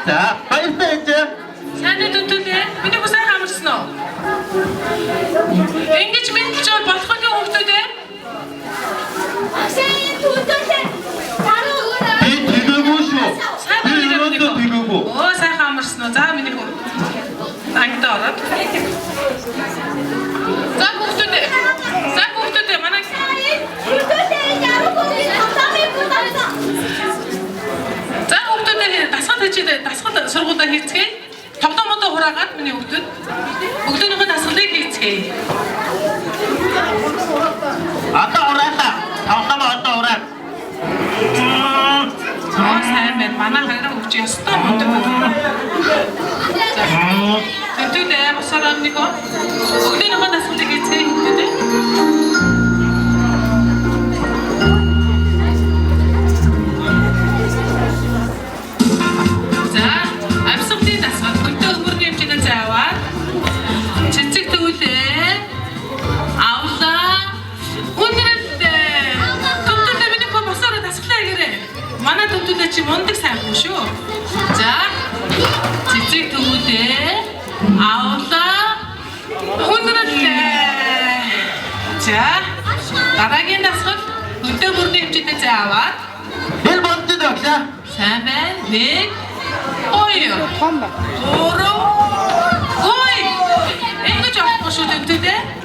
За баяртай ээж. Сайн дүнтүүлээ. Миний хүсээ хамарсан уу? Ингэж мэдчих бол болох нь хүүхдүүд ээ. Ашийн түнтэлээ. Би тэгээгүй шүү. Сайн Би өрөөндөө тэгээгүй. Оо сайн хамарсан уу? За миний хүү. Ангидаа ороод. За хүүхдүүд ээ манай За хүүхдүүд дасгал хийчихээ. Дасгал сургуультай хийцгээе. Тоглоомодоо хураагаад миний хүүхдүүд өглөөнийхөө дасгалыг хийцгээе. Одоо ураалаа. Тоглоом одоо ураа. Аа сайн байна. Манай хараа өгч ёстой мундаг байна. За. Тэдүүлээ босоод нэг өглөөнийхөө дасгалыг хийцгээе хүүхдүүд. Манай төвдөлөө чи мундаг сайн хүн шүү. За. Цэцэг төвдөө авлаа. Хүндрэлээ. За. Дараагийн дасгал өдөө бүрний хэмжээтэй зааваад. Бэл болдод өглөө. Сайн байна. Нэг. Хоёр. Гурав. Ой. Ингэж авахгүй шүү төвдөө.